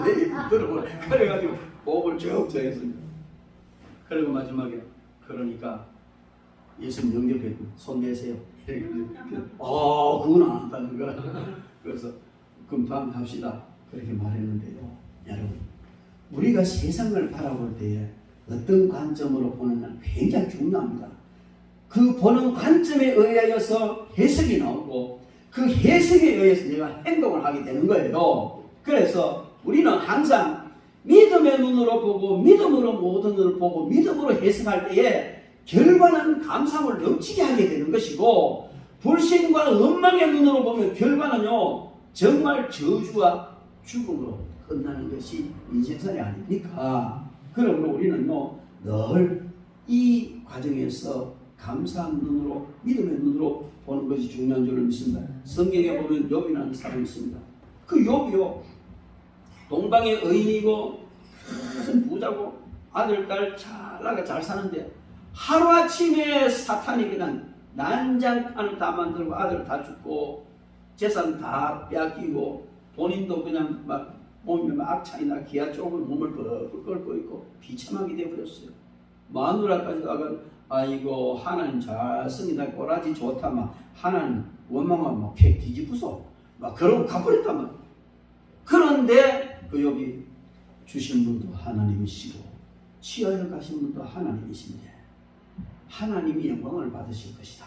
A: 들어보라. 그래가지고 복음을 쭉 전했습니다. 그리고 마지막에 그러니까 예수님 영접해 손 내세요. 그건 안 한다는 거라. 그래서 그럼 다음에 합시다. 그렇게 말했는데요. 여러분, 우리가 세상을 바라볼 때에 어떤 관점으로 보느냐 굉장히 중요합니다. 그 보는 관점에 의하여서 해석이 나오고, 그 해석에 의해서 내가 행동을 하게 되는 거예요. 그래서 우리는 항상 믿음의 눈으로 보고 믿음으로 모든 것을 보고 믿음으로 해석할 때에 결과는 감사함을 넘치게 하게 되는 것이고, 불신과 원망의 눈으로 보면 결과는요 정말 저주와 죽음으로 끝나는 것이 인생살이 아닙니까? 그러므로 우리는요 늘 이 과정에서 감사한 눈으로, 믿음의 눈으로 보는 것이 중요한 줄을 믿습니다. 성경에 보면 욥이라는 사람이 있습니다. 그 욥이요, 동방의 의인이고 큰 부자고 아들 딸 잘 사는데, 하루아침에 사탄이 그냥 난장판을 다 만들고 아들 다 죽고 재산 다 빼앗기고, 본인도 그냥 막 몸이 악창이나 기아 쪽으로 몸을 뻘뻘 끓고 있고 비참하게 되어버렸어요. 마누라까지 가가 아이고 하나님 잘습니다, 꼬라지 좋다, 막 하나님 원망만 막 뒤집어서 막 그러고 가버렸단 말이에요. 그런데 그 욥이 주신 분도 하나님이시고 취하여 가신 분도 하나님이신데 하나님이 영광을 받으실 것이다.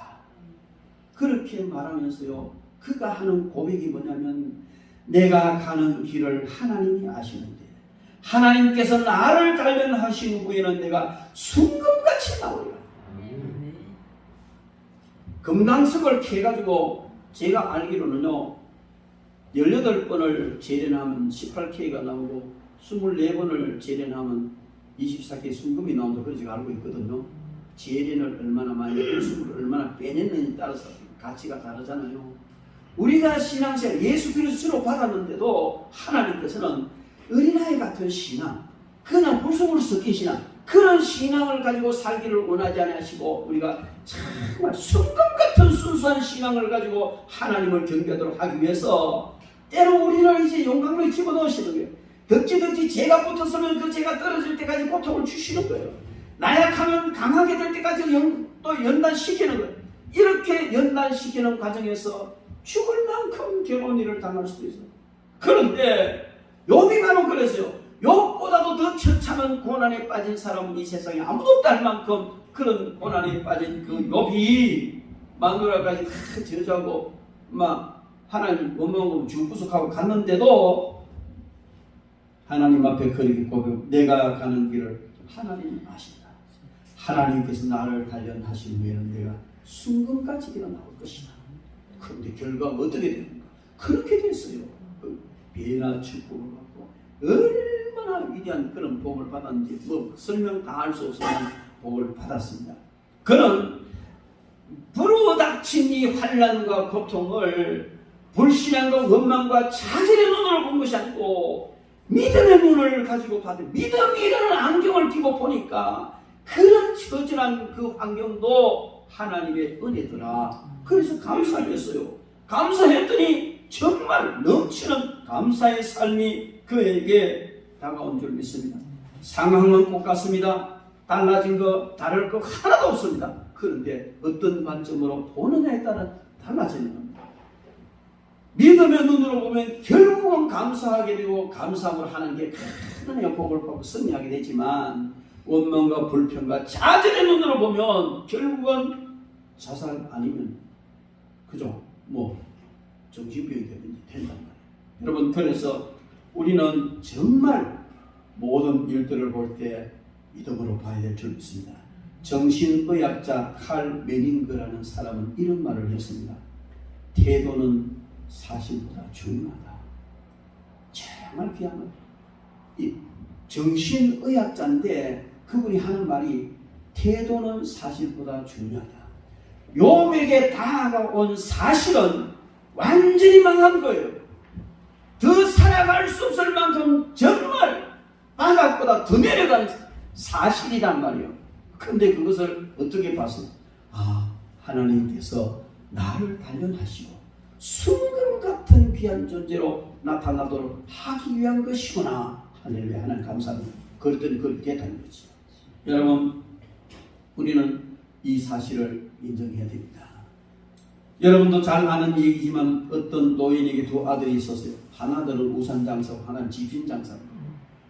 A: 그렇게 말하면서요, 그가 하는 고백이 뭐냐면, 내가 가는 길을 하나님이 아시는데 하나님께서 나를 단련하신 후에는 내가 순금같이 나오리라. 금강석을 캐가지고 제가 알기로는요 18번을 재련하면 18K가 나오고 24번을 재련하면 24K 순금이 나온다, 그런 제가 알고 있거든요. 재련을 얼마나 많이 했고 순금을 얼마나 빼냈느냐에 따라서 가치가 다르잖아요. 우리가 신앙생활 예수 그리스도로 받았는데도 하나님께서는 어린아이 같은 신앙, 그냥 불순으로 섞인 신앙, 그런 신앙을 가지고 살기를 원하지 않으시고, 우리가 정말 순금 같은 순수한 신앙을 가지고 하나님을 경배하도록 하기 위해서 때로 우리를 이제 용광로에 집어넣으시는 거예요. 덕지 죄가 붙었으면 그 죄가 떨어질 때까지 고통을 주시는 거예요. 나약하면 강하게 될 때까지 또 연단시키는 거예요. 이렇게 연단시키는 과정에서 죽을 만큼 괴로운 일을 당할 수도 있어요. 그런데 욥이 바로 그랬어요. 욥보다도 더 처참한 고난에 빠진 사람은 이 세상에 아무도 없다 할 만큼 그런 고난에 빠진 그 욥이 마누라까지 다 저주하고 막 하나님 원망하고 주구석하고 갔는데도 하나님 앞에 그렇게 고백, 내가 가는 길을 하나님 아신다. 하나님께서 나를 단련하신 후에는 내가 순금같이 일어나올 것이다. 그런데 결과가 어떻게 되는가? 그렇게 됐어요. 배나 축복을 받고 얼마나 위대한 그런 복을 받았는지 뭐 설명 다 할 수 없는 복을 받았습니다. 그는 불어닥친 이 환난과 고통을 불신앙과 원망과 자질의 눈으로 본 것이 아니고 믿음의 눈을 가지고 받은, 믿음이라는 안경을 끼고 보니까 그런 처절한 그 환경도 하나님의 은혜더라. 그래서 감사했어요. 감사했더니 정말 넘치는 감사의 삶이 그에게 다가온 줄 믿습니다. 상황은 똑같습니다. 달라진 거, 다를 거 하나도 없습니다. 그런데 어떤 관점으로 보느냐에 따라 달라지는 겁니다. 믿음의 눈으로 보면 결국은 감사하게 되고 감사함을 하는 게 하나님의 복을 받고 승리하게 되지만 원망과 불평과 자질의 눈으로 보면 결국은 자살 아니면 그죠? 뭐 정신병이 되든지 된단 말이에요. 여러분, 그래서 우리는 정말 모든 일들을 볼 때 믿음으로 봐야 될 줄 믿습니다. 정신의학자 칼 메닝거라는 사람은 이런 말을 했습니다. 태도는 사실보다 중요하다. 정말 귀한 말. 이 정신의학자인데 그분이 하는 말이 태도는 사실보다 중요하다. 욥에게 다가온 사실은 완전히 망한 거예요. 더 살아갈 수 없을 만큼 정말 바닥보다 더 내려간 사실이란 말이에요. 근데 그것을 어떻게 봤어요? 아, 하나님께서 나를 단련하시고 순금 같은 귀한 존재로 나타나도록 하기 위한 것이구나. 할렐루야, 하나님 감사합니다. 그랬더니 그걸 깨닫는 거죠. 여러분, 우리는 이 사실을 인정해야 됩니다. 여러분도 잘 아는 얘기지만 어떤 노인에게 두 아들이 있었어요. 하나들은 우산장사고 하나는 집신장사고.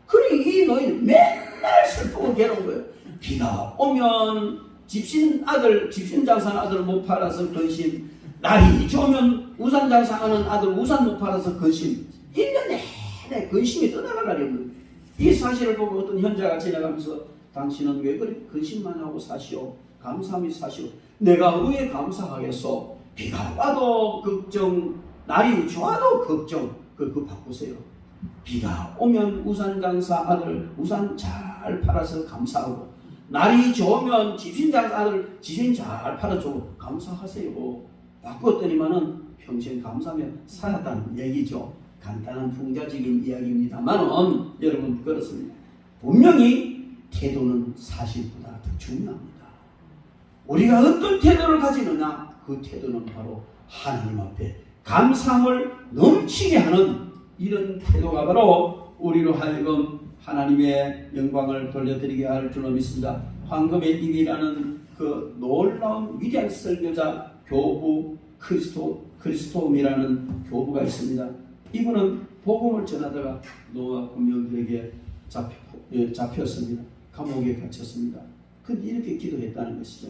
A: 그리고 이 노인은 맨날 슬프고 괴로운 거예요. 비가 오면 집신장사하는 아들 못 팔아서 근심, 날이 좋으면 우산장사하는 아들 우산 못 팔아서 근심. 1년 내내 근심이 떠나가려고. 이 사실을 보고 어떤 현자가 지나가면서 당신은 왜 그렇게 근심만 하고 사시오? 감사함이 사시오. 내가 왜 감사하겠소? 비가 와도 걱정, 날이 좋아도 걱정. 그거 바꾸세요. 비가 오면 우산장사 아들 우산 잘 팔아서 감사하고, 날이 좋으면 집신장사 아들 집신 잘 팔아주고 감사하세요. 바꿨더니만은 평생 감사하며 살았다는 얘기죠. 간단한 풍자적인 이야기입니다만은 여러분, 그렇습니다. 분명히 태도는 사실보다 더 중요합니다. 우리가 어떤 태도를 가지느냐, 그 태도는 바로 하나님 앞에 감사함을 넘치게 하는 이런 태도가 바로 우리로 하여금 하나님의 영광을 돌려드리게 할 줄로 믿습니다. 황금의 입이라는 그 놀라운 위대한 설교자 교부 크리스토움이라는 교부가 있습니다. 이분은 복음을 전하다가 노아 군병들에게 잡혔습니다. 감옥에 갇혔습니다. 근데 이렇게 기도했다는 것이죠.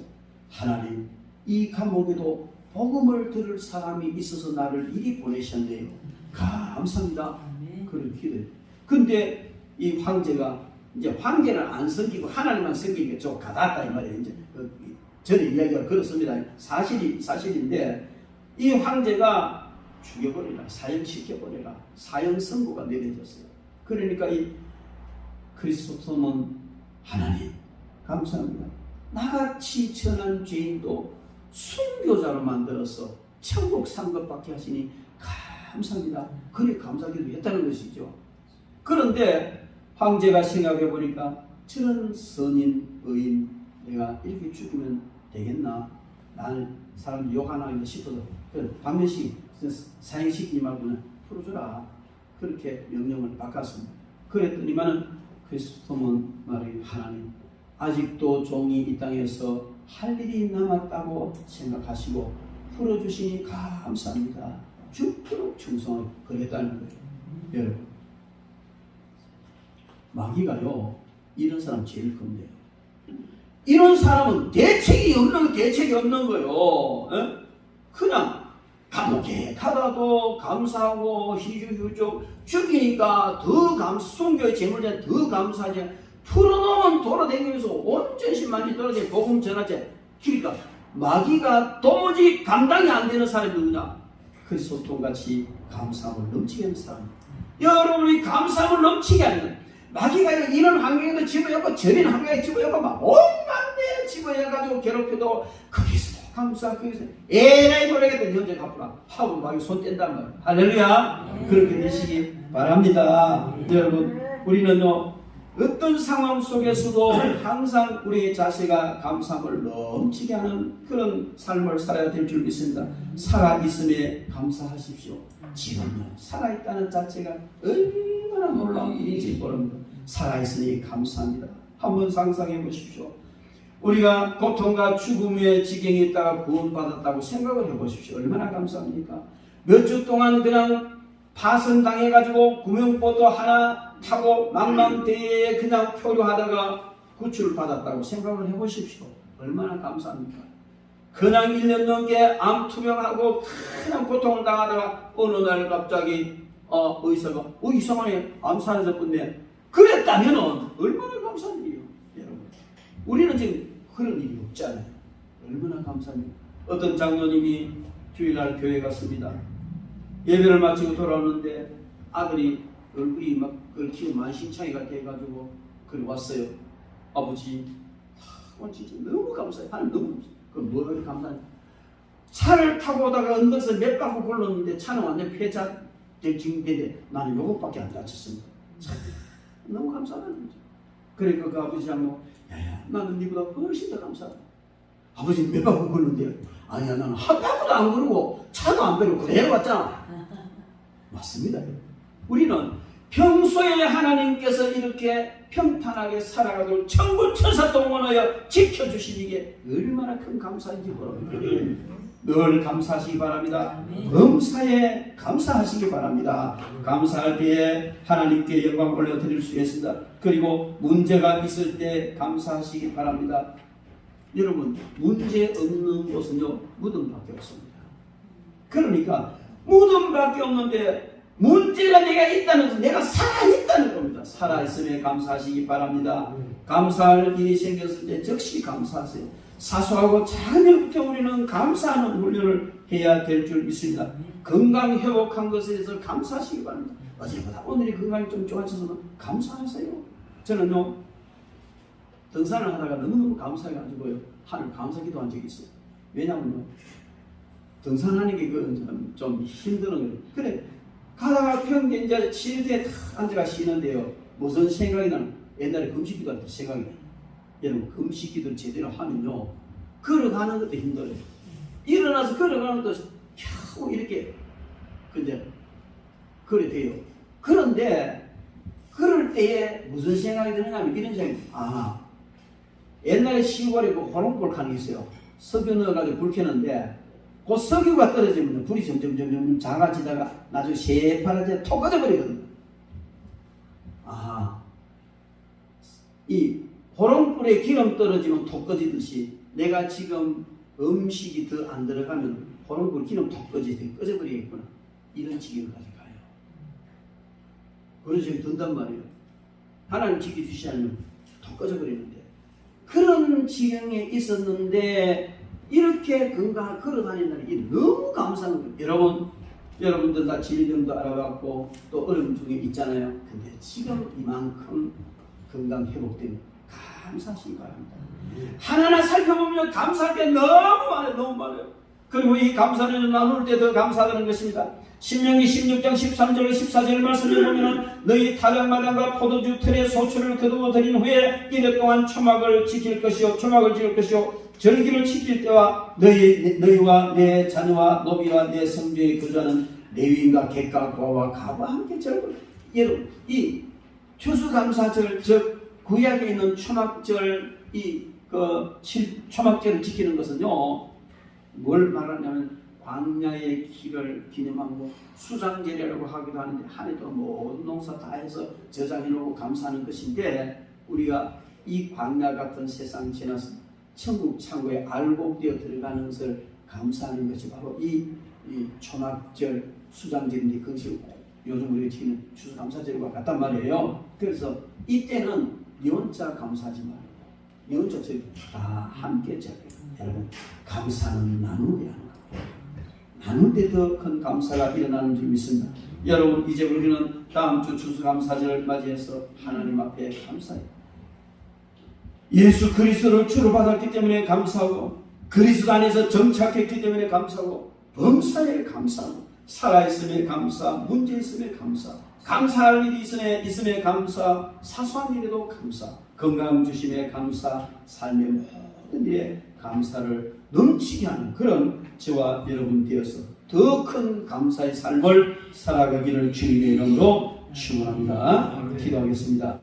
A: 하나님, 이 감옥에도 복음을 들을 사람이 있어서 나를 이리 보내셨네요. 감사합니다. 그런 기도해요. 근데 이 황제가 이제 황제는 안 섬기고 하나님만 섬기기가 좀 가닿았다 이 말이에요. 이제 전에 이야기가 그렇습니다. 사실인데 이 황제가 죽여버리라, 사형시켜버리라, 사형 선고가 내려졌어요. 그러니까 이 그리스도는 하나님 감사합니다. 나같이 천한 죄인도 순교자로 만들어서 천국 상급받게 하시니 감사합니다. 그래 감사기도 했다는 것이죠. 그런데 황제가 생각해 보니까 저런 선인 의인 내가 이렇게 죽으면 되겠나? 나는 사람 욕하나 싶어서 반면씩 사형시키지 말고는 풀어주라. 그렇게 명령을 바꿨습니다. 그랬더니만은 그리스도는 말이 하나님 아직도 종이 이 땅에서 할 일이 남았다고 생각하시고 풀어주시니 감사합니다. 죽도록 충성을 그랬다는 거예요. 여러분, 마귀가요 이런 사람 제일 겁내요. 이런 사람은 대책이 없는 거요. 그냥 감옥에 가다도 감사하고 희주휴족 죽이니까 더 순교의 제물에 더 감사하지. 풀어놓으면 돌아다니면서 온 전신만이 돌아다니면서 복음 전하지. 그러니까 마귀가 도무지 감당이 안 되는 사람이 누구냐? 그리스도같이 감사함을 넘치게 하는 사람. 여러분이 감사함을 넘치게 하는 마귀가 이런 환경에도 집어였고 저런 환경에 집어였고 막 온갖 데 집어여가지고 괴롭혀도 그리스도 감사 그리스도 에라이 모르겠다 현재 갚으라 하고 마귀 손 뗀단 말이야. 할렐루야. 그렇게 되시기 바랍니다. 여러분 우리는요 어떤 상황 속에서도 항상 우리 자세가 감사함을 넘치게 하는 그런 삶을 살아야 될 줄 믿습니다. 살아있음에 감사하십시오. 지금요 살아있다는 자체가 얼마나 놀라운 일인지 모릅니다. 살아있으니 감사합니다. 한번 상상해 보십시오. 우리가 고통과 죽음의 지경에 있다가 구원받았다고 생각을 해 보십시오. 얼마나 감사합니까? 몇 주 동안 그냥 파선당해가지고 구명보도 하나 타고 망망대해에 그냥 표류하다가 구출을 받았다고 생각을 해보십시오. 얼마나 감사합니까? 그냥 1년 넘게 암투병하고 그냥 고통을 당하다가 어느 날 갑자기 의사가 이상하네 암살해서 끝내 그랬다면 얼마나 감사한 일이에요. 여러분 우리는 지금 그런 일이 없잖아요. 얼마나 감사합니까? 어떤 장로님이 주일날 교회 갔습니다. 예배를 마치고 돌아오는데 아들이 얼굴이 막 긁히고 만신창이가 돼가지고 그래 왔어요. 아버지 진짜 너무 감사해요. 하나님 너무 감사해요. 그럼 뭐가 감사해요? 차를 타고 오다가 언덕에서 몇 바퀴 굴렀는데 차는 완전 폐차될 지경인데 나는 요것밖에 안 다쳤습니다. 참, 너무 감사하다는 거죠. 그러니까 그 아버지 장로 야야 나는 니보다 훨씬 더 감사하다. 아버지는 몇 바퀴 굴렀는데요. 아니야 나는 한 바퀴도 안 굴고 차도 안 베고 그대로 왔잖아. 맞습니다. 우리는 평소에 하나님께서 이렇게 평탄하게 살아가도록 천군 천사 동원하여 지켜주신 이게 얼마나 큰 감사인지 모릅니다. 늘 감사하시기 바랍니다. 범사에 감사하시기 바랍니다. 감사할 때에 하나님께 영광 올려드릴 수 있습니다. 그리고 문제가 있을 때 감사하시기 바랍니다. 여러분 문제 없는 곳은요 무덤밖에 없습니다. 그러니까 무덤밖에 없는데 문제가 내가 있다는 것은 내가 살아있다는 겁니다. 살아있음에 감사하시기 바랍니다. 감사할 일이 생겼을 때 즉시 감사하세요. 사소하고 작은 일부터 우리는 감사하는 훈련을 해야 될 줄 믿습니다. 건강 회복한 것에 대해서 감사하시기 바랍니다. 어제보다 오늘이 건강이 좀 좋아져서 감사하세요. 저는요 등산을 하다가 너무너무 감사해가지고요 하늘 감사기도 한 적이 있어요. 왜냐하면 등산하는 게 좀 힘드는 거예요. 그래 가다가 평균 이제 쉴 때 앉아가 쉬는데요. 무슨 생각이 나는 옛날에 금식기도 할 때 생각이 나요. 여러분 금식기도를 제대로 하면요 걸어가는 것도 힘들어요. 일어나서 걸어가는 것도 겨우 이렇게 근데 그래 돼요. 그런데 그럴 때에 무슨 생각이 드느냐면 이런 생각이 옛날에 시골에 그 호롱불 칸이 있어요. 석유 넣어가지고 불 켜는데 그 석유가 떨어지면 불이 점점 작아지다가 나중에 새파랗게 톡 꺼져버리거든요. 이 호롱불에 기름 떨어지면 톡 꺼지듯이 내가 지금 음식이 더 안 들어가면 호롱불 기름 톡 꺼져버리겠구나. 이런 지경까지 가요. 그런 생각이 든단 말이에요. 하나님 지켜주시지 않으면 톡 꺼져버리는데 그런 지경에 있었는데 이렇게 건강하게 걸어다닌다는 게 너무 감사한 거예요. 여러분들 다 질병도 알아봤고 또 어려움 중에 있잖아요. 근데 지금 이만큼 건강 회복되면 감사하시기 바랍니다. 하나하나 살펴보면 감사할 게 너무 많아요. 그리고 이 감사를 나눌 때 더 감사하는 것입니다. 신명기 16장 13절 14절 말씀을 보면 너희 타작마당과 포도주 틀에 소출을 거두어 드린 후에 이래 동안 초막을 지킬 것이요 초막을 지을 것이요 절기를 지킬 때와 너희와 내 자녀와 노비와 내 성중에 거주하는 레위인과 객과 고아와 가와 함께 절을 여러분 이 추수감사절 즉 구약에 있는 초막절 초막절을 지키는 것은요 뭘 말하냐면 광야의 길을 기념하고 수장제례라고 하기도 하는데 한 해도 모든 농사 다 해서 저장해 놓고 감사하는 것인데 우리가 이 광야 같은 세상 지나서 천국 창고에 알곡되어 들어가는 것을 감사하는 것이 바로 이 초막절 수장절인데 그것이 요즘 우리가 지금 추수감사절과 같단 말이에요. 그래서 이때는 니 혼자 감사하지 말고 니 혼자 저희 다 함께 자요. 여러분 감사는 나누게 하는 거예요. 나눌 때 더 큰 감사가 일어나는 줄 믿습니다. 여러분 이제 우리는 다음 주 추수감사절을 맞이해서 하나님 앞에 감사해요. 예수 그리스도를 주로 받았기 때문에 감사하고 그리스도 안에서 정착했기 때문에 감사하고 범사에 감사하고 살아있음에 감사, 문제 있음에 감사, 감사할 일이 있음에 감사, 사소한 일에도 감사, 건강 주심에 감사, 삶의 모든 일에 감사를 넘치게 하는 그런 저와 여러분 되어서 더 큰 감사의 삶을 살아가기를 주님의 이름으로 축원합니다. 기도하겠습니다.